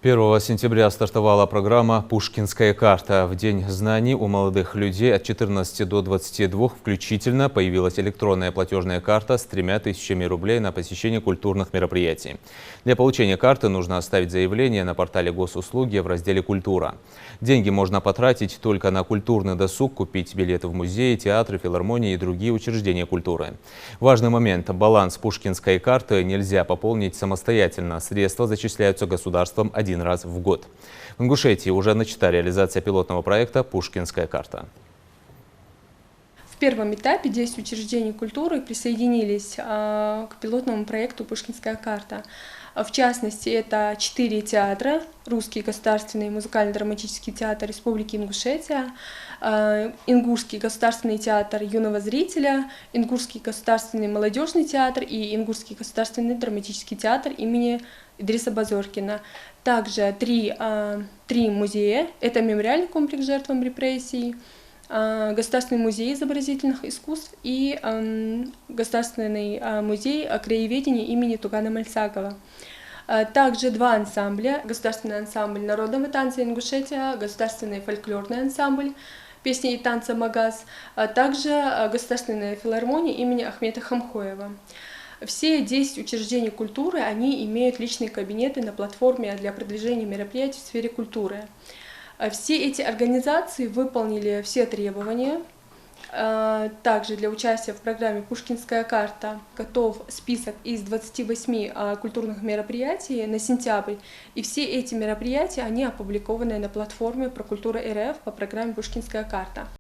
1 сентября стартовала программа «Пушкинская карта». В День знаний у молодых людей от 14 до 22 включительно появилась электронная платежная карта с 3000 рублей на посещение культурных мероприятий. Для получения карты нужно оставить заявление на портале госуслуги в разделе «Культура». Деньги можно потратить только на культурный досуг, купить билеты в музеи, театры, филармонии и другие учреждения культуры. Важный момент – баланс Пушкинской карты нельзя пополнить самостоятельно. Средства зачисляются государством один раз в год. В Ингушетии уже начата реализация пилотного проекта «Пушкинская карта». В первом этапе 10 учреждений культуры присоединились к пилотному проекту «Пушкинская карта». В частности, это 4 театра: Русский государственный музыкально-драматический театр Республики Ингушетия, Ингушский государственный театр юного зрителя, Ингушский государственный молодежный театр и Ингушский государственный драматический театр имени Идриса Базоркина. Также три музея: это мемориальный комплекс жертвам репрессий, Государственный музей изобразительных искусств и Государственный музей краеведения имени Тугана Мальцагова. Также 2 ансамбля: Государственный ансамбль народного танца Ингушетия, Государственный фольклорный ансамбль песни и танца «Магаз», а также Государственная филармония имени Ахмета Хамхоева. Все 10 учреждений культуры, они имеют личные кабинеты на платформе для продвижения мероприятий в сфере культуры. Все эти организации выполнили все требования. Также для участия в программе «Пушкинская карта» готов список из 28 культурных мероприятий на сентябрь. И все эти мероприятия, они опубликованы на платформе «Прокультура РФ» по программе «Пушкинская карта».